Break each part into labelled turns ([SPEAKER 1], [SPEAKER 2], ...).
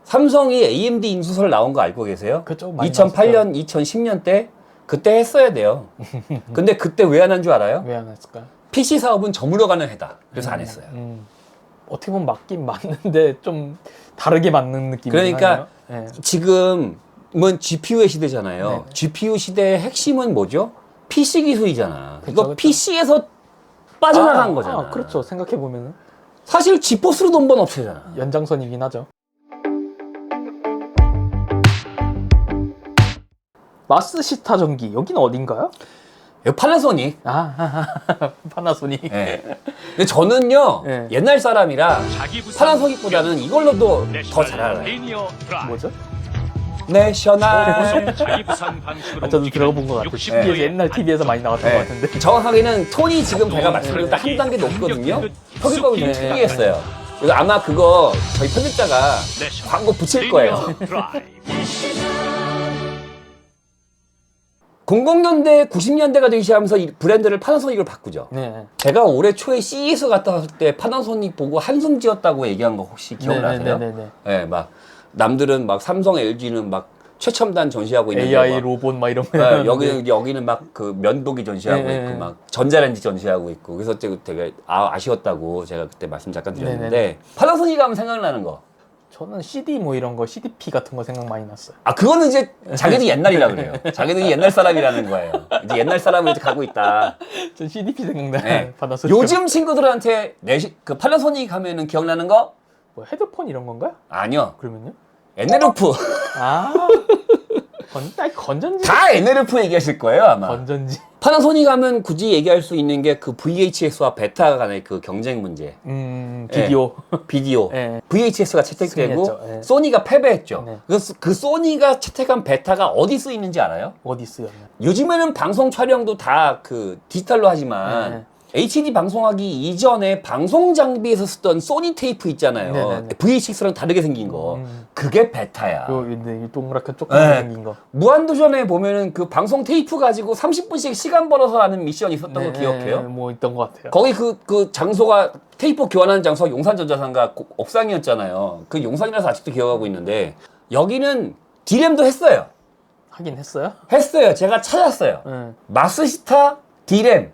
[SPEAKER 1] 삼성이 AMD 인수설 나온 거 알고 계세요?
[SPEAKER 2] 그쵸,
[SPEAKER 1] 2008년, 2010년 때 그때 했어야 돼요. 근데 그때 왜 안 한 줄 알아요?
[SPEAKER 2] 왜 안 했을까요?
[SPEAKER 1] PC 사업은 저물어 가는 해다. 그래서 안 했어요.
[SPEAKER 2] 어떻게 보면 맞긴 맞는데 좀 다르게 맞는 느낌이
[SPEAKER 1] 그러니까
[SPEAKER 2] 네.
[SPEAKER 1] 지금은 GPU의 시대잖아요.
[SPEAKER 2] 네.
[SPEAKER 1] GPU 시대의 핵심은 뭐죠? PC 기술이잖아.
[SPEAKER 2] 그쵸,
[SPEAKER 1] 이거
[SPEAKER 2] 그쵸.
[SPEAKER 1] PC에서 빠져나간 거잖아.
[SPEAKER 2] 그렇죠. 생각해 보면은
[SPEAKER 1] 사실 지포스로 돈 번 업체잖아.
[SPEAKER 2] 연장선이긴 하죠. 마스시타 전기 여기는 어딘가요?
[SPEAKER 1] 이거 파나소닉.
[SPEAKER 2] 파나소닉.
[SPEAKER 1] 네. 근데 저는요
[SPEAKER 2] 네.
[SPEAKER 1] 옛날 사람이라 파나소닉보다는 이걸로도 더 잘 알아요.
[SPEAKER 2] 뭐죠?
[SPEAKER 1] 내셔널.
[SPEAKER 2] 저도 들어본 것 같아요. TV에서 옛날 TV에서 많이 나왔던 것 같은데.
[SPEAKER 1] 정확하게는 톤이 지금 제가 말씀드린 것보다 한 단계 높거든요. 표기법이 좀 특이했어요. 그래서 아마 그거 저희 편집자가 광고 붙일 거예요. 00년대, 90년대가 되기 시작하면서 이 브랜드를 파나소닉으로 바꾸죠.
[SPEAKER 2] 네.
[SPEAKER 1] 제가 올해 초에 CES 갔다 왔을 때 파나소닉 보고 한숨 지었다고 얘기한 거 혹시 기억나세요? 네, 막 남들은 막 삼성, LG는 막 최첨단 전시하고 있는데
[SPEAKER 2] AI
[SPEAKER 1] 막,
[SPEAKER 2] 로봇 막 이런 거.
[SPEAKER 1] 네, 여기는 막 그 면도기 전시하고 있고 막 전자레인지 전시하고 있고 그래서 되게 아쉬웠다고 제가 그때 말씀 잠깐 드렸는데 파나소닉 하면 생각나는 거.
[SPEAKER 2] 저는 CD 뭐 이런 거 CDP 같은 거 생각 많이 났어요.
[SPEAKER 1] 아 그거는 이제 자기들이 옛날이라 그래요. 자기들이 옛날 사람이라는 거예요. 이제 옛날 사람을 이제 가고 있다.
[SPEAKER 2] 전 CDP 생각나요.
[SPEAKER 1] 네.
[SPEAKER 2] 파나소닉.
[SPEAKER 1] 요즘 친구들한테 그 파나소닉 하면은 기억나는 거?
[SPEAKER 2] 뭐 헤드폰 이런 건가요?
[SPEAKER 1] 아니요.
[SPEAKER 2] 그러면요?
[SPEAKER 1] NLF.
[SPEAKER 2] 건전지.
[SPEAKER 1] 다 NLF 얘기하실 거예요 아마.
[SPEAKER 2] 건전지.
[SPEAKER 1] 파나소닉 하면 굳이 얘기할 수 있는 게 그 VHS와 베타 간의 그 경쟁 문제.
[SPEAKER 2] 비디오.
[SPEAKER 1] 비디오.
[SPEAKER 2] 네.
[SPEAKER 1] VHS가 채택되고
[SPEAKER 2] 승리했죠. 네.
[SPEAKER 1] 소니가 패배했죠.
[SPEAKER 2] 네.
[SPEAKER 1] 그래서 그 소니가 채택한 베타가 어디 쓰이는지 알아요?
[SPEAKER 2] 어디 쓰였나?
[SPEAKER 1] 요즘에는 방송 촬영도 다 그 디지털로 하지만 HD 방송하기 이전에 방송 장비에서 쓰던 소니 테이프 있잖아요.
[SPEAKER 2] 네네네.
[SPEAKER 1] VHS랑 다르게 생긴 거. 그게 베타야.
[SPEAKER 2] 요 동그랗게 조그맣게 생긴 거.
[SPEAKER 1] 무한도전에 보면은 그 방송 테이프 가지고 30분씩 시간 벌어서 하는 미션이 있었던 거 기억해요?
[SPEAKER 2] 뭐 있던 것 같아요.
[SPEAKER 1] 거기 그 장소가 테이프 교환하는 장소가 용산전자상가 옥상이었잖아요. 그 용산이라서 아직도 기억하고 있는데 여기는 D램도 했어요.
[SPEAKER 2] 하긴 했어요?
[SPEAKER 1] 했어요. 제가 찾았어요. 마스시타 D램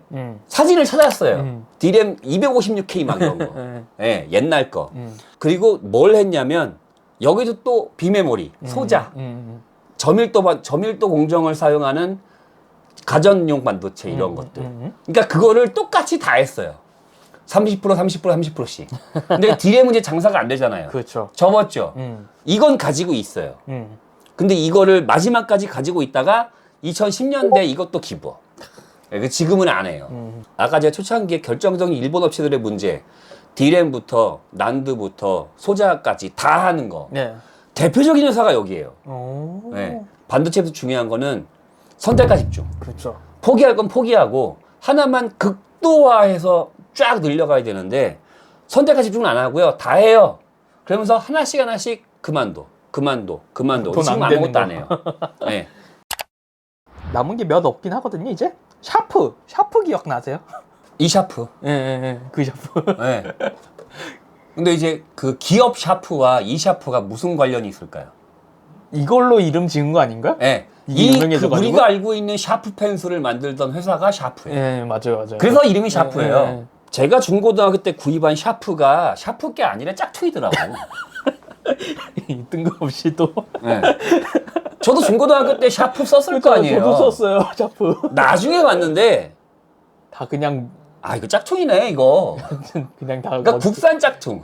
[SPEAKER 1] 사진을 찾았어요. D램 256K 막 이런 거. 네, 옛날 거. 그리고 뭘 했냐면 여기도 또 비메모리, 소자, 저밀도 공정을 사용하는 가전용 반도체 이런 것들. 그러니까 그거를 똑같이 다 했어요. 30%, 30%, 30%씩. 근데 D램은 이제 장사가 안 되잖아요.
[SPEAKER 2] 그렇죠.
[SPEAKER 1] 접었죠. 이건 가지고 있어요. 근데 이거를 마지막까지 가지고 있다가 2010년대 이것도 기부. 지금은 안 해요. 아까 제가 초창기에 결정적인 일본 업체들의 문제, D램부터 난드부터 소자까지 다 하는 거.
[SPEAKER 2] 네.
[SPEAKER 1] 대표적인 회사가 여기에요. 네. 반도체에서 중요한 거는 선택과 집중.
[SPEAKER 2] 그렇죠.
[SPEAKER 1] 포기할 건 포기하고 하나만 극도화해서 쫙 늘려가야 되는데 선택과 집중은 안 하고요. 다 해요. 그러면서 하나씩 그만둬.
[SPEAKER 2] 돈
[SPEAKER 1] 지금
[SPEAKER 2] 안 되는
[SPEAKER 1] 아무것도 안 해요. 네.
[SPEAKER 2] 남은 게 몇 없긴 하거든요, 이제. 샤프 기억나세요?
[SPEAKER 1] 이 샤프.
[SPEAKER 2] 그 샤프.
[SPEAKER 1] 네. 근데 이제 그 기업 샤프와 이 샤프가 무슨 관련이 있을까요?
[SPEAKER 2] 이걸로 이름 지은 거 아닌가?
[SPEAKER 1] 네.
[SPEAKER 2] 이게 유명해져가지고?
[SPEAKER 1] 우리가 알고 있는 샤프 펜슬을 만들던 회사가 샤프예요.
[SPEAKER 2] 네, 맞아요.
[SPEAKER 1] 그래서 이름이 샤프예요. 제가 중고등학교 때 구입한 샤프가 샤프 게 아니라 짝퉁이더라고.
[SPEAKER 2] 뜬금없이 또.
[SPEAKER 1] 네. 저도 중고등학교 때 샤프 썼을 거 아니에요.
[SPEAKER 2] 저도 썼어요, 샤프.
[SPEAKER 1] 나중에 봤는데
[SPEAKER 2] 다 그냥
[SPEAKER 1] 이거 짝퉁이네 이거.
[SPEAKER 2] 그냥 다.
[SPEAKER 1] 그러니까 국산 짝퉁.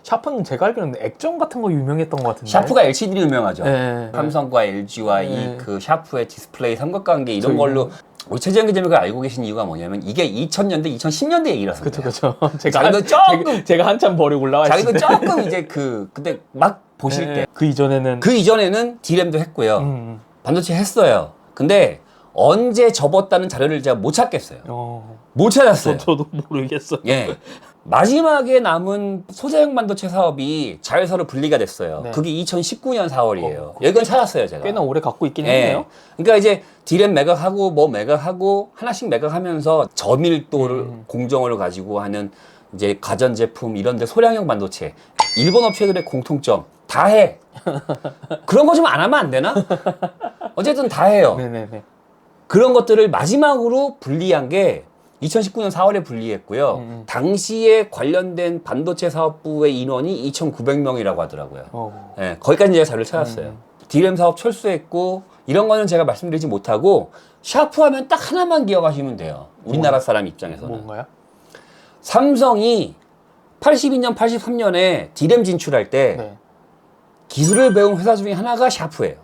[SPEAKER 2] 샤프는 제가 알기로는 액정 같은 거 유명했던 것 같은데.
[SPEAKER 1] 샤프가 LCD로 유명하죠.
[SPEAKER 2] 네.
[SPEAKER 1] 삼성과 LG와 이 그 샤프의 디스플레이 삼각관계 이런 걸로 우리 최재형 기자님이 알고 계신 이유가 뭐냐면 이게 2000년대, 2010년대 얘기라서.
[SPEAKER 2] 그렇죠. 제가 한참 버리고 올라와 있을 때.
[SPEAKER 1] 자기도 조금 이제 근데 막 보실 때.
[SPEAKER 2] 그 이전에는
[SPEAKER 1] D램도 했고요. 반도체 했어요. 근데 언제 접었다는 자료를 제가 못 찾겠어요. 못 찾았어요.
[SPEAKER 2] 저도 모르겠어요.
[SPEAKER 1] 예. 마지막에 남은 소자형 반도체 사업이 자회사로 분리가 됐어요.
[SPEAKER 2] 네.
[SPEAKER 1] 그게 2019년 4월이에요. 여기는 찾았어요, 제가.
[SPEAKER 2] 꽤나 오래 갖고 있긴
[SPEAKER 1] 예.
[SPEAKER 2] 했네요.
[SPEAKER 1] 그러니까 이제 D램 매각하고 뭐 매각하고 하나씩 매각하면서 저밀도를 공정을 가지고 하는 이제 가전제품 이런 데 소량형 반도체. 일본 업체들의 공통점. 다 해. 그런 거 좀 안 하면 안 되나? 어쨌든 다 해요.
[SPEAKER 2] 네네네.
[SPEAKER 1] 그런 것들을 마지막으로 분리한 게 2019년 4월에 분리했고요. 당시에 관련된 반도체 사업부의 인원이 2,900명이라고 하더라고요. 예, 거기까지 제가 자료를 찾았어요. D램 사업 철수했고 이런 거는 제가 말씀드리지 못하고 샤프 하면 딱 하나만 기억하시면 돼요. 우리나라 사람 입장에서는.
[SPEAKER 2] 뭔가요?
[SPEAKER 1] 삼성이 82년, 83년에 D램 진출할 때
[SPEAKER 2] 네.
[SPEAKER 1] 기술을 배운 회사 중에 하나가 샤프예요.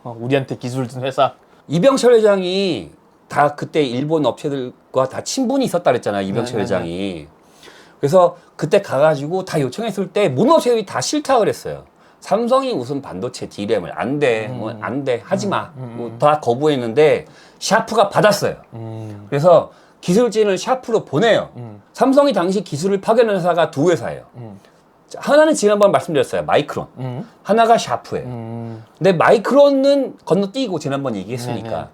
[SPEAKER 2] 우리한테 기술 준 회사.
[SPEAKER 1] 이병철 회장이 다 그때 일본 업체들과 다 친분이 있었다 그랬잖아요. 이병철 회장이. 그래서 그때 가가지고 다 요청했을 때 모든 업체들이 다 싫다 그랬어요. 삼성이 무슨 반도체 D램을 안 돼, 뭐 안 돼, 하지 마. 뭐 다 거부했는데 샤프가 받았어요. 그래서 기술진을 샤프로 보내요. 삼성이 당시 기술을 파견한 회사가 두 회사예요. 자, 하나는 지난번 말씀드렸어요. 마이크론. 하나가 샤프예요. 근데 마이크론은 건너뛰고 지난번 얘기했으니까.
[SPEAKER 2] 네네.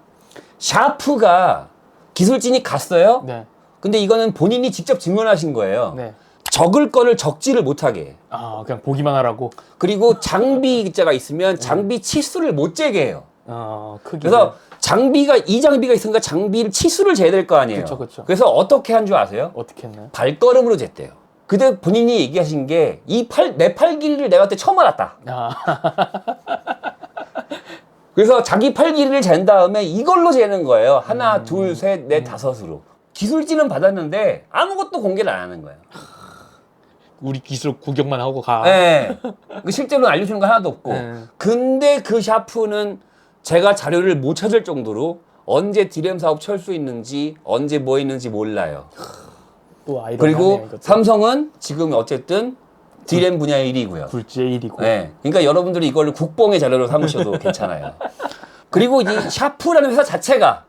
[SPEAKER 1] 샤프가 기술진이 갔어요.
[SPEAKER 2] 네.
[SPEAKER 1] 근데 이거는 본인이 직접 증언하신 거예요.
[SPEAKER 2] 네.
[SPEAKER 1] 적을 거를 적지를 못하게 해.
[SPEAKER 2] 아, 그냥 보기만 하라고.
[SPEAKER 1] 그리고 장비자가 있으면 장비 치수를 못 재게 해요.
[SPEAKER 2] 크기.
[SPEAKER 1] 그래서 장비가 이 장비가 있으니까 장비를 치수를 재야 될 거 아니에요.
[SPEAKER 2] 그쵸.
[SPEAKER 1] 그래서 어떻게 한 줄 아세요?
[SPEAKER 2] 어떻게 했나요?
[SPEAKER 1] 발걸음으로 쟀대요. 그때 본인이 얘기하신 게 내 팔 길이를 내가 그때 처음 알았다. 그래서 자기 팔 길이를 잰 다음에 이걸로 재는 거예요. 하나, 둘, 셋, 넷, 다섯으로. 기술진은 받았는데 아무것도 공개를 안 하는 거예요.
[SPEAKER 2] 우리 기술 구경만 하고 가.
[SPEAKER 1] 네. 실제로는 알려주는 거 하나도 없고. 근데 그 샤프는 제가 자료를 못 찾을 정도로 언제 D램 사업 철수했는지 언제 뭐 했는지 몰라요.
[SPEAKER 2] 또
[SPEAKER 1] 그리고 삼성은 지금 어쨌든 D램 분야 1위고요.
[SPEAKER 2] 굴지의 1위고.
[SPEAKER 1] 네. 그러니까 여러분들이 이걸 국뽕의 자료로 삼으셔도 괜찮아요. 그리고 이 샤프라는 회사 자체가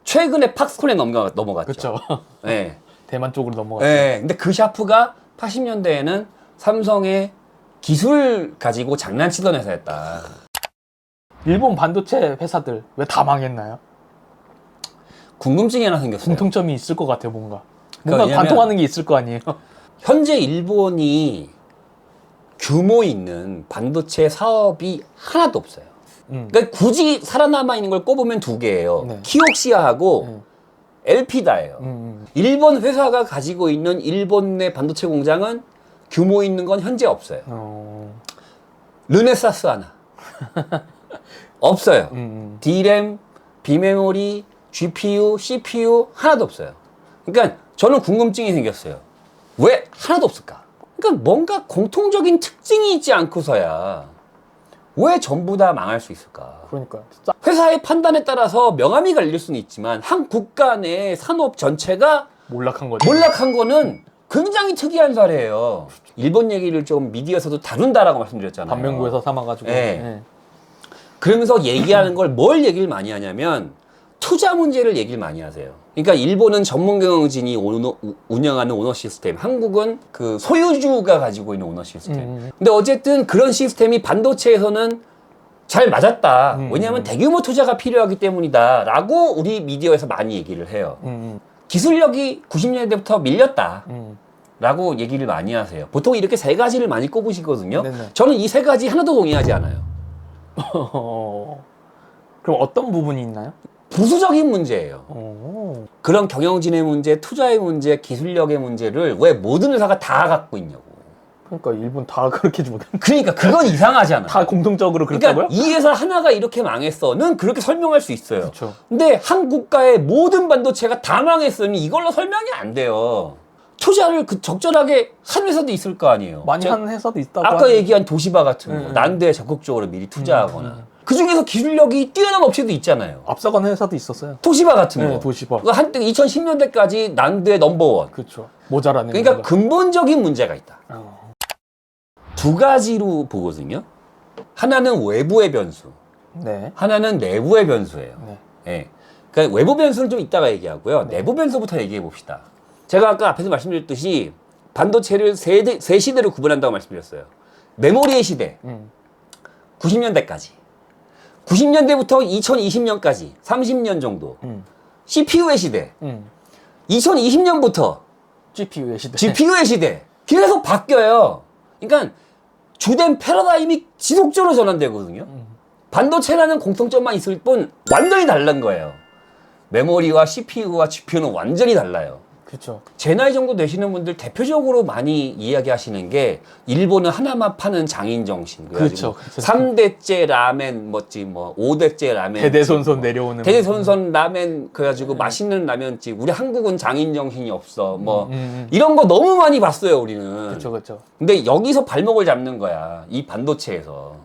[SPEAKER 1] 최근에 팍스콘에 넘어갔죠.
[SPEAKER 2] 그렇죠.
[SPEAKER 1] 네.
[SPEAKER 2] 대만 쪽으로 넘어갔죠.
[SPEAKER 1] 네. 근데 그 샤프가 80년대에는 삼성의 기술 가지고 장난치던 회사였다.
[SPEAKER 2] 일본 반도체 회사들 왜 다 망했나요?
[SPEAKER 1] 궁금증이 하나 생겼어요.
[SPEAKER 2] 공통점이 있을 것 같아요, 뭔가.
[SPEAKER 1] 그러니까
[SPEAKER 2] 뭔가 관통하는 게 있을 거 아니에요.
[SPEAKER 1] 현재 일본이 규모 있는 반도체 사업이 하나도 없어요. 그러니까 굳이 살아남아 있는 걸 꼽으면 두 개예요.
[SPEAKER 2] 네.
[SPEAKER 1] 키옥시아하고 엘피다예요. 일본 회사가 가지고 있는 일본 내 반도체 공장은 규모 있는 건 현재 없어요. 르네사스 하나. 없어요. D램, 비메모리, GPU, CPU 하나도 없어요. 그러니까 저는 궁금증이 생겼어요. 왜 하나도 없을까? 그러니까 뭔가 공통적인 특징이 있지 않고서야 왜 전부 다 망할 수 있을까?
[SPEAKER 2] 그러니까요.
[SPEAKER 1] 회사의 판단에 따라서 명암이 갈릴 수는 있지만 한 국가 내 산업 전체가
[SPEAKER 2] 몰락한 거죠.
[SPEAKER 1] 몰락한 거는 굉장히 특이한 사례예요. 일본 얘기를 좀 미디어에서도 다룬다라고 말씀드렸잖아요.
[SPEAKER 2] 반면구에서 삼아가지고.
[SPEAKER 1] 네. 그러면서 얘기하는 걸 뭘 얘기를 많이 하냐면 투자 문제를 얘기를 많이 하세요. 그러니까 일본은 전문 경영진이 운영하는 오너 시스템, 한국은 그 소유주가 가지고 있는 오너 시스템. 근데 어쨌든 그런 시스템이 반도체에서는 잘 맞았다. 왜냐하면 대규모 투자가 필요하기 때문이다. 라고 우리 미디어에서 많이 얘기를 해요. 기술력이 90년대부터 밀렸다. 라고 얘기를 많이 하세요. 보통 이렇게 세 가지를 많이 꼽으시거든요.
[SPEAKER 2] 네네.
[SPEAKER 1] 저는 이 세 가지 하나도 동의하지 않아요.
[SPEAKER 2] 그럼 어떤 부분이 있나요?
[SPEAKER 1] 부수적인 문제예요. 그런 경영진의 문제, 투자의 문제, 기술력의 문제를 왜 모든 회사가 다 갖고 있냐고.
[SPEAKER 2] 그러니까 일본 다 그렇게 죽었.
[SPEAKER 1] 그러니까 그건 이상하잖아.
[SPEAKER 2] 다 공통적으로 그렇다고요?
[SPEAKER 1] 그러니까 이 회사 하나가 이렇게 망했어는 그렇게 설명할 수 있어요.
[SPEAKER 2] 그쵸.
[SPEAKER 1] 근데 한 국가의 모든 반도체가 다 망했으니 이걸로 설명이 안 돼요. 투자를 적절하게 한 회사도 있을 거 아니에요.
[SPEAKER 2] 많이 하는 회사도 있다고.
[SPEAKER 1] 아까 얘기한 도시바 같은 거,
[SPEAKER 2] 네.
[SPEAKER 1] 난데에 적극적으로 미리 투자하거나 그 중에서 기술력이 뛰어난 업체도 있잖아요.
[SPEAKER 2] 앞서가는 회사도 있었어요.
[SPEAKER 1] 도시바 같은
[SPEAKER 2] 네,
[SPEAKER 1] 거.
[SPEAKER 2] 도시바.
[SPEAKER 1] 그거 한때 2010년대까지 난데의 넘버원.
[SPEAKER 2] 그렇죠. 모자라는.
[SPEAKER 1] 그러니까
[SPEAKER 2] 거가.
[SPEAKER 1] 근본적인 문제가 있다.
[SPEAKER 2] 어.
[SPEAKER 1] 두 가지로 보거든요. 하나는 외부의 변수,
[SPEAKER 2] 네.
[SPEAKER 1] 하나는 내부의 변수예요.
[SPEAKER 2] 네.
[SPEAKER 1] 예. 그러니까 외부 변수는 좀 이따가 얘기하고요. 내부 변수부터 얘기해 봅시다. 제가 아까 앞에서 말씀드렸듯이 반도체를 세 시대로 구분한다고 말씀드렸어요. 메모리의 시대, 90년대까지. 90년대부터 2020년까지 30년 정도. CPU의 시대. 2020년부터
[SPEAKER 2] GPU의 시대.
[SPEAKER 1] GPU의 시대. 계속 바뀌어요. 그러니까 주된 패러다임이 지속적으로 전환되거든요. 반도체라는 공통점만 있을 뿐 완전히 다른 거예요. 메모리와 CPU와 GPU는 완전히 달라요.
[SPEAKER 2] 그렇죠.
[SPEAKER 1] 제 나이 정도 되시는 분들 대표적으로 많이 이야기하시는 게 일본은 하나만 파는 장인 정신.
[SPEAKER 2] 그렇죠.
[SPEAKER 1] 3대째 라멘 뭐지 뭐 5대째 라멘.
[SPEAKER 2] 대대손손 내려오는.
[SPEAKER 1] 대대손손 라멘 그래가지고 맛있는 라면집. 우리 한국은 장인 정신이 없어. 뭐 이런 거 너무 많이 봤어요 우리는.
[SPEAKER 2] 그렇죠, 그렇죠.
[SPEAKER 1] 근데 여기서 발목을 잡는 거야. 이 반도체에서.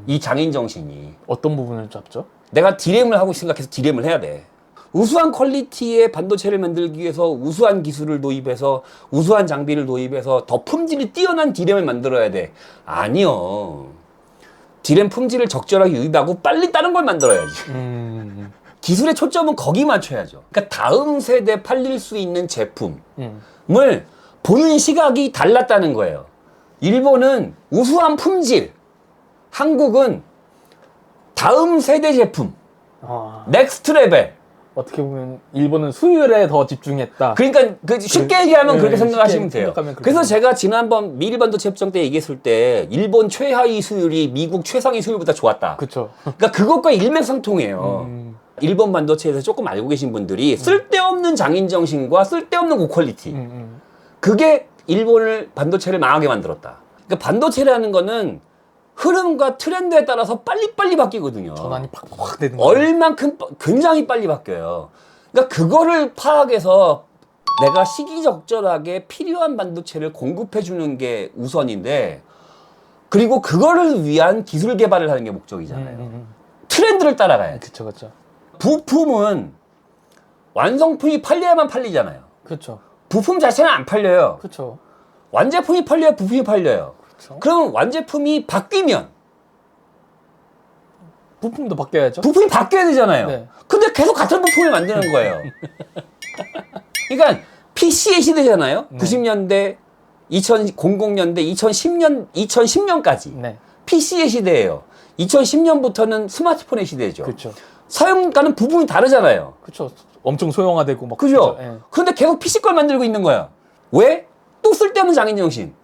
[SPEAKER 1] 이 장인 정신이.
[SPEAKER 2] 어떤 부분을 잡죠?
[SPEAKER 1] 내가 디램을 하고 생각해서 디램을 해야 돼. 우수한 퀄리티의 반도체를 만들기 위해서 우수한 기술을 도입해서 우수한 장비를 도입해서 더 품질이 뛰어난 디램을 만들어야 돼. 아니요. 디램 품질을 적절하게 유입하고 빨리 다른 걸 만들어야지. 기술의 초점은 거기 맞춰야죠. 그러니까 다음 세대 팔릴 수 있는 제품을 보는 시각이 달랐다는 거예요. 일본은 우수한 품질, 한국은 다음 세대 제품, 넥스트 레벨.
[SPEAKER 2] 어떻게 보면 일본은 수율에 더 집중했다.
[SPEAKER 1] 그러니까 쉽게 얘기하면 그렇게 생각하시면 돼요. 그래서
[SPEAKER 2] 생각하면
[SPEAKER 1] 제가 지난번 미일 반도체 협정 때 얘기했을 때 일본 최하위 수율이 미국 최상위 수율보다 좋았다.
[SPEAKER 2] 그렇죠.
[SPEAKER 1] 그러니까 그것과 일맥상통해요. 일본 반도체에서 조금 알고 계신 분들이 쓸데없는 장인 정신과 쓸데없는 고퀄리티. 그게 일본을 반도체를 망하게 만들었다. 그러니까 반도체라는 거는 흐름과 트렌드에 따라서 빨리빨리 바뀌거든요.
[SPEAKER 2] 전환이 팍팍 되는 거예요.
[SPEAKER 1] 얼만큼 굉장히 빨리 바뀌어요. 그러니까 그거를 파악해서 내가 시기적절하게 필요한 반도체를 공급해 주는 게 우선인데, 그리고 그거를 위한 기술 개발을 하는 게 목적이잖아요. 트렌드를 따라가야지.
[SPEAKER 2] 그렇죠, 그렇죠.
[SPEAKER 1] 부품은 완성품이 팔려야만 팔리잖아요.
[SPEAKER 2] 그렇죠.
[SPEAKER 1] 부품 자체는 안 팔려요.
[SPEAKER 2] 그렇죠.
[SPEAKER 1] 완제품이 팔려야 부품이 팔려요.
[SPEAKER 2] 그렇죠.
[SPEAKER 1] 그러면 완제품이 바뀌면
[SPEAKER 2] 부품도 바뀌어야죠.
[SPEAKER 1] 부품이 바뀌어야 되잖아요.
[SPEAKER 2] 네.
[SPEAKER 1] 근데 계속 같은 부품을 만드는 거예요. 그러니까 PC의 시대잖아요. 90년대, 2000년대, 2010년까지.
[SPEAKER 2] 네.
[SPEAKER 1] PC의 시대예요. 2010년부터는 스마트폰의 시대죠.
[SPEAKER 2] 그렇죠.
[SPEAKER 1] 사용가는 부분이 다르잖아요.
[SPEAKER 2] 그렇죠. 엄청 소형화되고 막.
[SPEAKER 1] 그죠?
[SPEAKER 2] 예.
[SPEAKER 1] 그런데 계속 PC 걸 만들고 있는 거야. 왜? 또 쓸데없는 장인정신.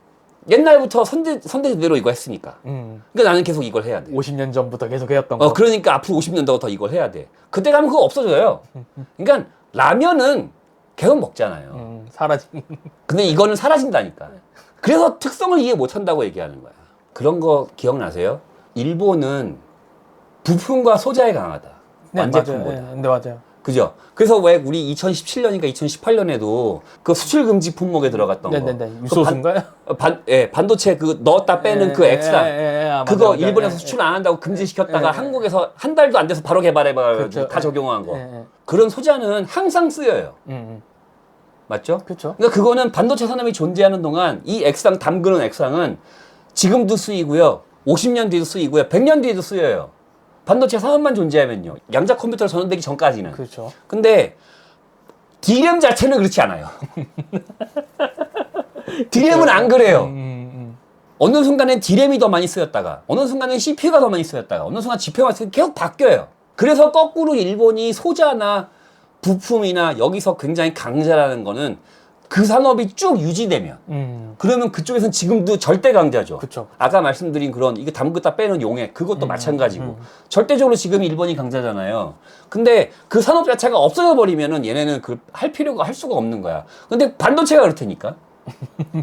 [SPEAKER 1] 옛날부터 선대대로 이거 했으니까. 그러니까 나는 계속 이걸 해야 돼.
[SPEAKER 2] 50년 전부터 계속 해왔던 거.
[SPEAKER 1] 그러니까 앞으로 50년 더 이걸 해야 돼. 그때 가면 그거 없어져요. 그러니까 라면은 계속 먹잖아요.
[SPEAKER 2] 사라진.
[SPEAKER 1] 근데 이거는 사라진다니까. 그래서 특성을 이해 못한다고 얘기하는 거야. 그런 거 기억나세요? 일본은 부품과 소자에 강하다.
[SPEAKER 2] 네,
[SPEAKER 1] 완제품보다.
[SPEAKER 2] 맞아요. 네, 맞아요.
[SPEAKER 1] 그죠? 그래서 왜 우리 2017년인가 2018년에도 그 수출 금지 품목에 들어갔던 거.
[SPEAKER 2] 네네네. 유소수인가요?
[SPEAKER 1] 반도체 그 넣었다 빼는 그 액상. 그거
[SPEAKER 2] 맞아요.
[SPEAKER 1] 일본에서 수출 안 한다고 금지시켰다가 한국에서 한 달도 안 돼서 바로 개발해봐가지고
[SPEAKER 2] 그렇죠.
[SPEAKER 1] 다 적용한 거. 그런 소자는 항상 쓰여요. 맞죠?
[SPEAKER 2] 그렇죠.
[SPEAKER 1] 그러니까 그거는 반도체 산업이 존재하는 동안 이 액상 담그는 액상은 지금도 쓰이고요. 50년 뒤에도 쓰이고요. 100년 뒤에도 쓰여요. 반도체 산업만 존재하면요. 양자 컴퓨터로 전환되기 전까지는.
[SPEAKER 2] 그렇죠.
[SPEAKER 1] 근데 DRAM 자체는 그렇지 않아요. DRAM은 안 그래요. 어느 순간엔 DRAM이 더 많이 쓰였다가, 어느 순간엔 CPU가 더 많이 쓰였다가, 어느 순간 GPU가 계속 바뀌어요. 그래서 거꾸로 일본이 소자나 부품이나 여기서 굉장히 강자라는 거는 그 산업이 쭉 유지되면 그러면 그쪽에서는 지금도 절대 강자죠.
[SPEAKER 2] 그쵸.
[SPEAKER 1] 아까 말씀드린 그런 이거 담그다 빼는 용액 그것도 마찬가지고 절대적으로 지금 일본이 강자잖아요. 근데 그 산업 자체가 없어져 버리면은 얘네는 그 할 필요가 할 수가 없는 거야. 근데 반도체가 그렇다니까.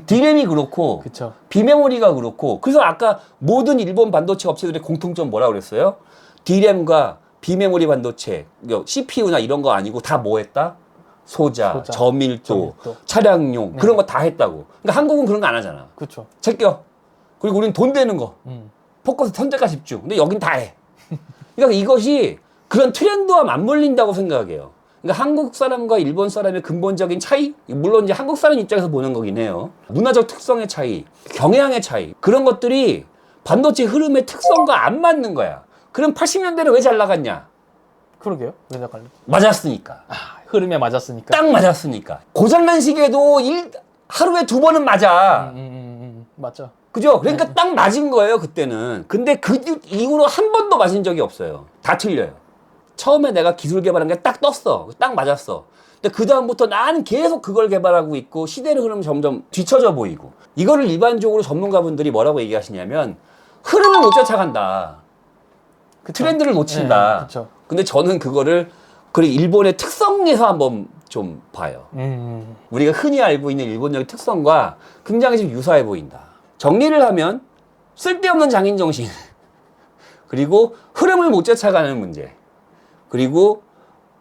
[SPEAKER 1] 디램이 그렇고
[SPEAKER 2] 그쵸.
[SPEAKER 1] 비메모리가 그렇고 그래서 아까 모든 일본 반도체 업체들의 공통점 뭐라 그랬어요? 디램과 비메모리 반도체, CPU나 이런 거 아니고 다 뭐 했다? 소자, 저밀도, 차량용 그런 거 다 했다고. 그러니까 한국은 그런 거 안 하잖아.
[SPEAKER 2] 그렇죠.
[SPEAKER 1] 제껴. 그리고 우리는 돈 되는 거. 포커스 선택과 집중. 근데 여긴 다 해. 그러니까 이것이 그런 트렌드와 맞물린다고 생각해요. 그러니까 한국 사람과 일본 사람의 근본적인 차이? 물론 이제 한국 사람 입장에서 보는 거긴 해요. 문화적 특성의 차이, 경향의 차이. 그런 것들이 반도체 흐름의 특성과 안 맞는 거야. 그럼 80년대는 왜 잘 나갔냐?
[SPEAKER 2] 그러게요. 왜 나갈래?
[SPEAKER 1] 맞았으니까.
[SPEAKER 2] 흐름에 맞았으니까.
[SPEAKER 1] 딱 맞았으니까. 고장난 시계도 하루에 2번은 맞아.
[SPEAKER 2] 맞죠.
[SPEAKER 1] 그죠? 그러니까 딱 맞은 거예요, 그때는. 근데 그 이후로 한 번도 맞은 적이 없어요. 다 틀려요. 처음에 내가 기술 개발한 게 딱 떴어. 딱 맞았어. 근데 그 다음부터 나는 계속 그걸 개발하고 있고 시대의 흐름은 점점 뒤처져 보이고 이거를 일반적으로 전문가분들이 뭐라고 얘기하시냐면 흐름을 못 쫓아간다.
[SPEAKER 2] 그쵸.
[SPEAKER 1] 트렌드를 놓친다.
[SPEAKER 2] 네, 그쵸.
[SPEAKER 1] 근데 저는 그거를 그리고 일본의 특성에서 한번 좀 봐요. 우리가 흔히 알고 있는 일본적인 특성과 굉장히 좀 유사해 보인다. 정리를 하면 쓸데없는 장인 정신 그리고 흐름을 못 쫓아가는 문제 그리고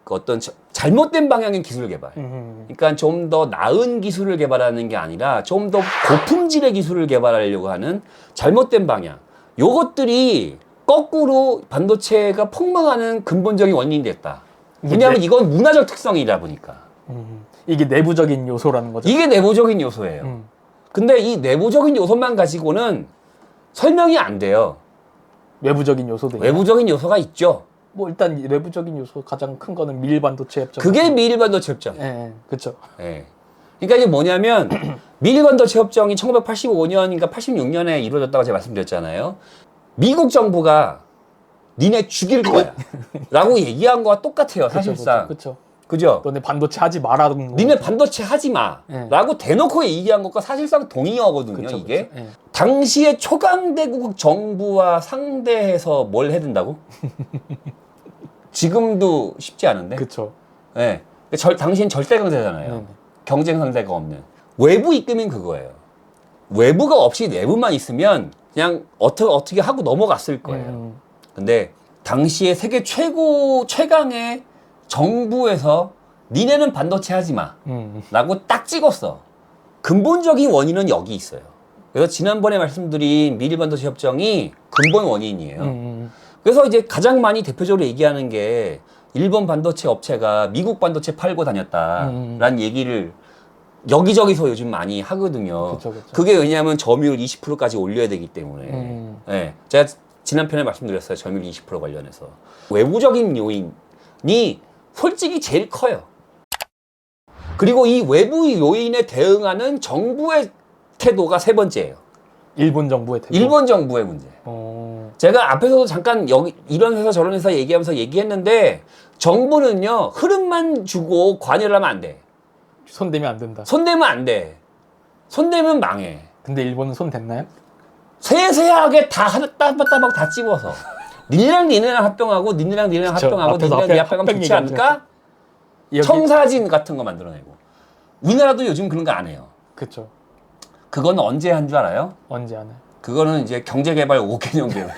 [SPEAKER 1] 그 어떤 잘못된 방향의 기술 개발. 그러니까 좀 더 나은 기술을 개발하는 게 아니라 좀 더 고품질의 기술을 개발하려고 하는 잘못된 방향. 요것들이 거꾸로 반도체가 폭망하는 근본적인 원인이 됐다. 왜냐하면 이건 문화적 특성이다 보니까.
[SPEAKER 2] 이게 내부적인 요소라는 거죠.
[SPEAKER 1] 이게 내부적인 요소예요. 근데 이 내부적인 요소만 가지고는 설명이 안 돼요.
[SPEAKER 2] 외부적인 요소도 있나요?
[SPEAKER 1] 외부적인 요소가 있죠.
[SPEAKER 2] 뭐 일단 외부적인 요소 가장 큰 거는 미일 반도체 협정.
[SPEAKER 1] 그게 미일 반도체 협정.
[SPEAKER 2] 예, 그렇죠.
[SPEAKER 1] 예. 그러니까 이게 뭐냐면 미일 반도체 협정이 1985년인가 86년에 이루어졌다고 제가 말씀드렸잖아요. 미국 정부가 니네 죽일 거야 라고 얘기한 거와 똑같아요. 사실상.
[SPEAKER 2] 그렇죠.
[SPEAKER 1] 그죠?
[SPEAKER 2] 너네 반도체 하지 마라는 거.
[SPEAKER 1] 니네 반도체 하지 마
[SPEAKER 2] 예.
[SPEAKER 1] 라고 대놓고 얘기한 것과 사실상 동의어거든요.
[SPEAKER 2] 그쵸,
[SPEAKER 1] 이게.
[SPEAKER 2] 그쵸. 예.
[SPEAKER 1] 당시에 초강대국 정부와 상대해서 뭘 해든다고? 지금도 쉽지 않은데.
[SPEAKER 2] 그렇죠.
[SPEAKER 1] 예. 당신 절대 강자잖아요.
[SPEAKER 2] 네네.
[SPEAKER 1] 경쟁 상대가 없는. 외부 입금인 그거예요. 외부가 없이 내부만 있으면 그냥 어떻게 하고 넘어갔을 거예요. 근데 당시에 세계 최강의 정부에서 니네는 반도체 하지 마 라고 딱 찍었어. 근본적인 원인은 여기 있어요. 그래서 지난번에 말씀드린 미일 반도체 협정이 근본 원인이에요. 그래서 이제 가장 많이 대표적으로 얘기하는 게 일본 반도체 업체가 미국 반도체 팔고 다녔다라는 얘기를 여기저기서 요즘 많이 하거든요.
[SPEAKER 2] 그쵸.
[SPEAKER 1] 그게 왜냐하면 점유율 20%까지 올려야 되기 때문에. 네. 제가 지난 편에 말씀드렸어요. 점유율 20% 관련해서. 외부적인 요인이 솔직히 제일 커요. 그리고 이 외부 요인에 대응하는 정부의 태도가 세 번째예요.
[SPEAKER 2] 일본 정부의 태도.
[SPEAKER 1] 일본 정부의 문제. 제가 앞에서도 잠깐 이런 회사 저런 회사 얘기하면서 얘기했는데 정부는요 흐름만 주고 관여를 하면 안 돼.
[SPEAKER 2] 손대면 안 된다.
[SPEAKER 1] 손대면 안 돼. 손대면 망해.
[SPEAKER 2] 근데 일본은 손 댔나요?
[SPEAKER 1] 세세하게 다 따박따박 다 찝어서 니네랑 합병하고 니네랑
[SPEAKER 2] 그쵸.
[SPEAKER 1] 합병하고
[SPEAKER 2] 앞에서
[SPEAKER 1] 니네랑
[SPEAKER 2] 합병
[SPEAKER 1] 합병하면 좋지 않을까?
[SPEAKER 2] 여기...
[SPEAKER 1] 청사진 같은 거 만들어내고. 우리나라도 요즘 그런 거 안 해요.
[SPEAKER 2] 그렇죠.
[SPEAKER 1] 그건 언제 한 줄 알아요?
[SPEAKER 2] 언제 하나요?
[SPEAKER 1] 그거는 이제 경제개발 5개년 계획.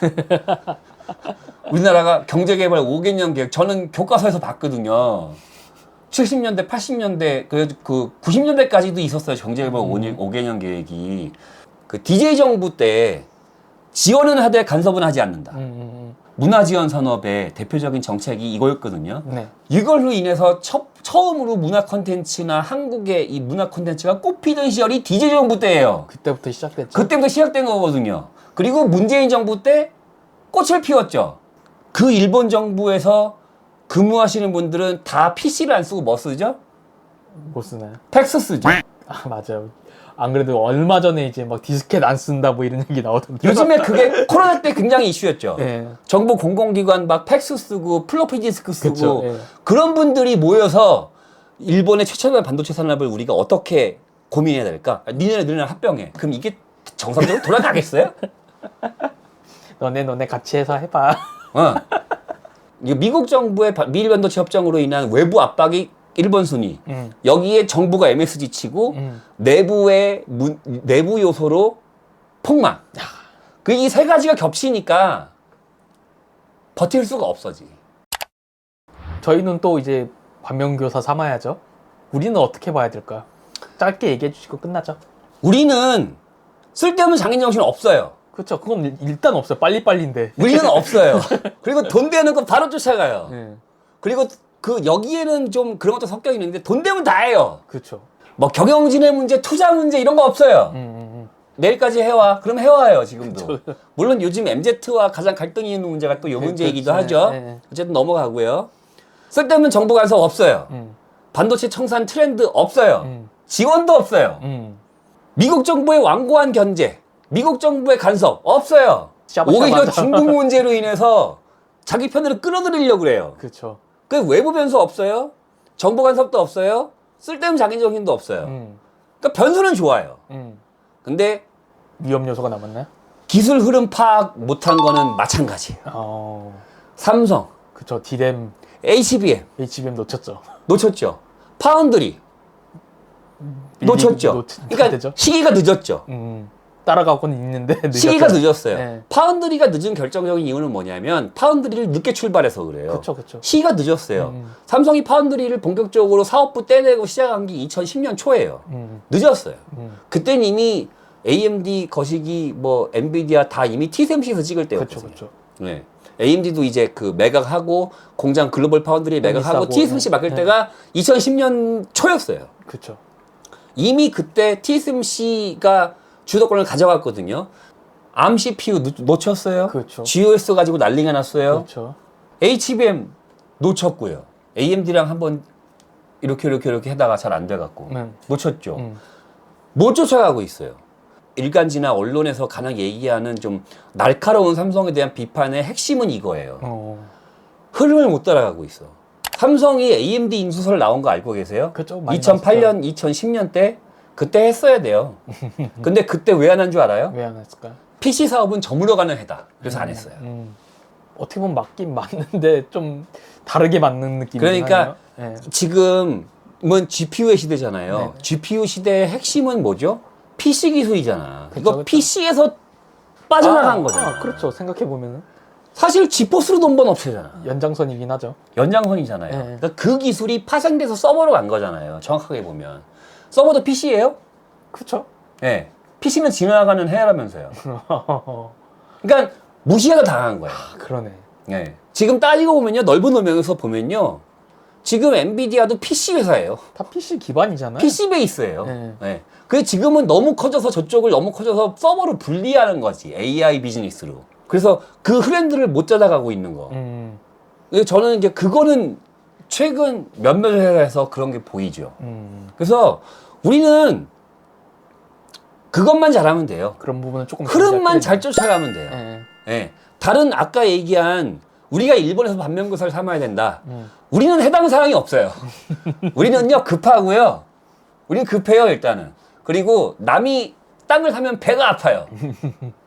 [SPEAKER 1] 우리나라가 경제개발 5개년 계획. 저는 교과서에서 봤거든요. 70년대, 80년대, 그 90년대까지도 있었어요. 경제개발 5개년 계획이. 그 DJ 정부 때 지원은 하되 간섭은 하지 않는다. 문화지원 산업의 대표적인 정책이 이거였거든요.
[SPEAKER 2] 네.
[SPEAKER 1] 이걸로 인해서 처음으로 문화 콘텐츠나 한국의 이 문화 콘텐츠가 꽃피던 시절이 DJ 정부 때예요.
[SPEAKER 2] 그때부터 시작됐죠.
[SPEAKER 1] 그때부터 시작된 거거든요. 그리고 문재인 정부 때 꽃을 피웠죠. 그 일본 정부에서 근무하시는 분들은 다 PC를 안 쓰고 뭐 쓰죠?
[SPEAKER 2] 뭐 쓰나요?
[SPEAKER 1] 팩스 쓰죠.
[SPEAKER 2] 아 맞아요. 안 그래도 얼마 전에 이제 막 디스켓 안 쓴다 뭐 이런 얘기 나오던데.
[SPEAKER 1] 요즘에 그게 코로나 때 굉장히 이슈였죠.
[SPEAKER 2] 네.
[SPEAKER 1] 정부 공공기관 막 팩스 쓰고 플로피 디스크 쓰고
[SPEAKER 2] 그쵸, 예.
[SPEAKER 1] 그런 분들이 모여서 일본의 최첨단 반도체 산업을 우리가 어떻게 고민해야 될까? 니네랑 합병해. 그럼 이게 정상적으로 돌아가겠어요?
[SPEAKER 2] 너네 같이 해서 해봐.
[SPEAKER 1] 이거 미국 정부의 미일 반도체 협정으로 인한 외부 압박이 1번 순위. 여기에 정부가 MSG 치고 내부 요소로 폭망. 그 이 세 가지가 겹치니까 버틸 수가 없어지.
[SPEAKER 2] 저희는 또 이제 반면교사 삼아야죠. 우리는 어떻게 봐야 될까요? 짧게 얘기해 주시고 끝나죠.
[SPEAKER 1] 우리는 쓸데없는 장인 정신 없어요.
[SPEAKER 2] 그렇죠. 그건 일단 없어요. 빨리빨리인데.
[SPEAKER 1] 우리는 없어요. 그리고 돈 되는 거 바로 쫓아가요.
[SPEAKER 2] 네.
[SPEAKER 1] 그리고 여기에는 좀 그런 것도 섞여 있는데 돈 되면 다 해요.
[SPEAKER 2] 그렇죠.
[SPEAKER 1] 뭐 경영진의 문제, 투자 문제 이런 거 없어요. 내일까지 해와. 그럼 해와요, 지금도.
[SPEAKER 2] 그쵸.
[SPEAKER 1] 물론 요즘 MZ와 가장 갈등이 있는 문제가 또 이 문제이기도 하죠.
[SPEAKER 2] 네.
[SPEAKER 1] 어쨌든 넘어가고요. 쓸데없는 정부 간섭 없어요. 반도체 청산 트렌드 없어요. 지원도 없어요. 미국 정부의 완고한 견제, 미국 정부의 간섭 없어요. 오히려 중국 문제로 인해서 자기 편으로 끌어들이려고 그래요.
[SPEAKER 2] 그렇죠.
[SPEAKER 1] 그 외부 변수 없어요. 정보 간섭도 없어요. 쓸데없는 자기정신도 없어요. 그러니까 변수는 좋아요. 근데
[SPEAKER 2] 위험 요소가 남았나요?
[SPEAKER 1] 기술 흐름 파악 못한 거는 마찬가지예요. 삼성,
[SPEAKER 2] 그쵸. D램,
[SPEAKER 1] HBM
[SPEAKER 2] HBM 놓쳤죠.
[SPEAKER 1] 놓쳤죠. 파운드리 놓쳤죠. 그러니까
[SPEAKER 2] 되죠?
[SPEAKER 1] 시기가 늦었죠.
[SPEAKER 2] 따라가고는 있는데 늦었죠.
[SPEAKER 1] 시기가 늦었어요.
[SPEAKER 2] 네.
[SPEAKER 1] 파운드리가 늦은 결정적인 이유는 뭐냐면 파운드리를 늦게 출발해서 그래요.
[SPEAKER 2] 그쵸.
[SPEAKER 1] 시기가 늦었어요. 삼성이 파운드리를 본격적으로 사업부 떼내고 시작한 게 2010년 초예요. 늦었어요. 그때는 이미 AMD, 거시기, 뭐 엔비디아 다 이미 TSMC에서 찍을 때였거든요.
[SPEAKER 2] 그쵸.
[SPEAKER 1] 네. AMD도 이제 그 매각하고 공장 글로벌 파운드리 매각하고
[SPEAKER 2] 비싸고,
[SPEAKER 1] TSMC 맡길 때가 2010년 초였어요.
[SPEAKER 2] 그쵸.
[SPEAKER 1] 이미 그때 TSMC가 주도권을 가져갔거든요. ARM CPU 놓쳤어요.
[SPEAKER 2] 그렇죠.
[SPEAKER 1] GOS 가지고 난리가 났어요.
[SPEAKER 2] 그렇죠.
[SPEAKER 1] HBM 놓쳤고요. AMD랑 한번 이렇게 하다가 잘 안 돼갖고 놓쳤죠. 못 쫓아가고 있어요. 일간지나 언론에서 가장 얘기하는 좀 날카로운 삼성에 대한 비판의 핵심은 이거예요. 흐름을 못 따라가고 있어. 삼성이 AMD 인수설 나온 거 알고 계세요?
[SPEAKER 2] 그쵸, 많이
[SPEAKER 1] 2008년, 2010년 때 그때 했어야 돼요. 근데 그때 왜 안 한 줄 알아요?
[SPEAKER 2] 왜 안 했을까요?
[SPEAKER 1] PC 사업은 저물어 가는 해다. 그래서 안 했어요.
[SPEAKER 2] 어떻게 보면 맞긴 맞는데 좀 다르게 맞는 느낌이
[SPEAKER 1] 그러니까
[SPEAKER 2] 네.
[SPEAKER 1] 지금은 GPU의 시대잖아요.
[SPEAKER 2] 네.
[SPEAKER 1] GPU 시대의 핵심은 뭐죠? PC 기술이잖아.
[SPEAKER 2] 그쵸,
[SPEAKER 1] 이거
[SPEAKER 2] 그쵸.
[SPEAKER 1] PC에서 빠져나간 거잖아.
[SPEAKER 2] 그렇죠. 생각해 보면은
[SPEAKER 1] 사실 지포스로 돈 번 업체잖아.
[SPEAKER 2] 연장선이긴 하죠.
[SPEAKER 1] 연장선이잖아요.
[SPEAKER 2] 네.
[SPEAKER 1] 그러니까 그 기술이 파생돼서 서버로 간 거잖아요. 정확하게 보면. 서버도 PC예요?
[SPEAKER 2] 그렇죠.
[SPEAKER 1] 네. PC는 지나가는 해라면서요. 그러니까 무시해서 당한 거예요.
[SPEAKER 2] 그러네.
[SPEAKER 1] 네. 지금 따지고 보면요. 넓은 의미에서 보면요. 지금 엔비디아도 PC 회사예요.
[SPEAKER 2] 다 PC 기반이잖아요.
[SPEAKER 1] PC 베이스예요.
[SPEAKER 2] 네.
[SPEAKER 1] 네. 그래서 지금은 너무 커져서 저쪽을 너무 커져서 서버로 분리하는 거지. AI 비즈니스로. 그래서 그 트렌드를 못 찾아가고 있는 거. 그래서 저는 이제 그거는 최근 몇몇 회사에서 그런 게 보이죠.
[SPEAKER 2] 그래서
[SPEAKER 1] 우리는 그것만 잘하면 돼요.
[SPEAKER 2] 그런 부분은 조금
[SPEAKER 1] 흐름만 잘 쫓아가면 돼요.
[SPEAKER 2] 네.
[SPEAKER 1] 네. 다른 아까 얘기한 우리가 일본에서 반면교사를 삼아야 된다. 우리는 해당 사항이 없어요. 우리는요 급하고요. 우리는 급해요 일단은. 그리고 남이 땅을 사면 배가 아파요.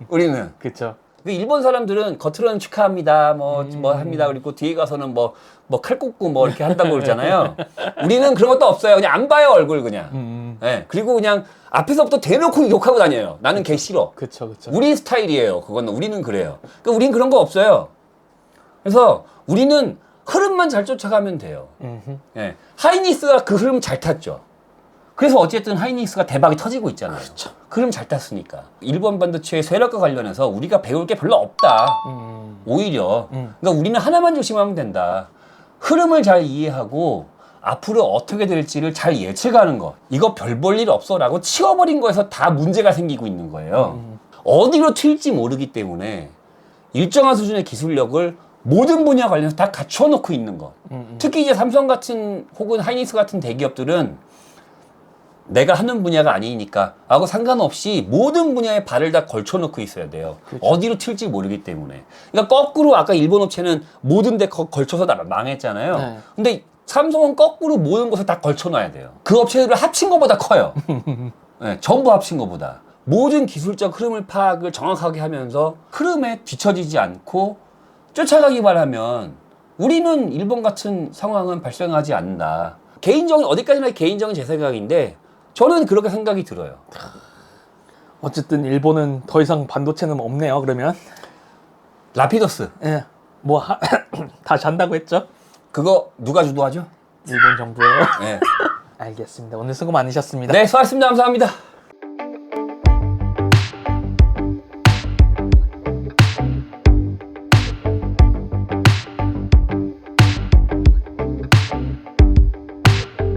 [SPEAKER 1] 우리는.
[SPEAKER 2] 그렇죠.
[SPEAKER 1] 일본 사람들은 겉으로는 축하합니다. 뭐 합니다. 그리고 뒤에 가서는 뭐 칼 꽂고 뭐 이렇게 한다고 그러잖아요. 우리는 그런 것도 없어요. 그냥 안 봐요, 얼굴 그냥. 네. 그리고 그냥 앞에서부터 대놓고 욕하고 다녀요. 나는 걔 싫어.
[SPEAKER 2] 그렇죠.
[SPEAKER 1] 우리 스타일이에요. 그거는 우리는 그래요. 그러니까 우리는 그런 거 없어요. 그래서 우리는 흐름만 잘 쫓아가면 돼요. 네. 하이닉스가 그 흐름 잘 탔죠. 그래서 어쨌든 하이닉스가 대박이 터지고 있잖아요.
[SPEAKER 2] 그렇죠.
[SPEAKER 1] 흐름 잘 탔으니까. 일본 반도체의 세력과 관련해서 우리가 배울 게 별로 없다. 오히려. 그러니까 우리는 하나만 조심하면 된다. 흐름을 잘 이해하고 앞으로 어떻게 될지를 잘 예측하는 거. 이거 별 볼 일 없어라고 치워버린 거에서 다 문제가 생기고 있는 거예요. 어디로 튈지 모르기 때문에 일정한 수준의 기술력을 모든 분야 관련해서 다 갖춰 놓고 있는 거. 특히 이제 삼성 같은 혹은 하이닉스 같은 대기업들은 내가 하는 분야가 아니니까 하고 상관없이 모든 분야에 발을 다 걸쳐 놓고 있어야 돼요.
[SPEAKER 2] 그렇죠.
[SPEAKER 1] 어디로 튈지 모르기 때문에. 그러니까 거꾸로 아까 일본 업체는 모든 데 걸쳐서 다 망했잖아요.
[SPEAKER 2] 네.
[SPEAKER 1] 근데 삼성은 거꾸로 모든 곳에 다 걸쳐 놔야 돼요. 그 업체들을 합친 것보다 커요. 네, 전부 합친 것보다. 모든 기술적 흐름을 파악을 정확하게 하면서 흐름에 뒤처지지 않고 쫓아가기만 하면 우리는 일본 같은 상황은 발생하지 않는다. 개인적인, 어디까지나 개인적인 제 생각인데 저는 그렇게 생각이 들어요.
[SPEAKER 2] 어쨌든 일본은 더 이상 반도체는 없네요. 그러면
[SPEAKER 1] 라피더스.
[SPEAKER 2] 예, 뭐 다시 한다고 했죠?
[SPEAKER 1] 그거 누가 주도하죠?
[SPEAKER 2] 일본 정부예요.
[SPEAKER 1] 네.
[SPEAKER 2] 알겠습니다. 오늘 수고 많으셨습니다.
[SPEAKER 1] 네, 수고하셨습니다. 감사합니다.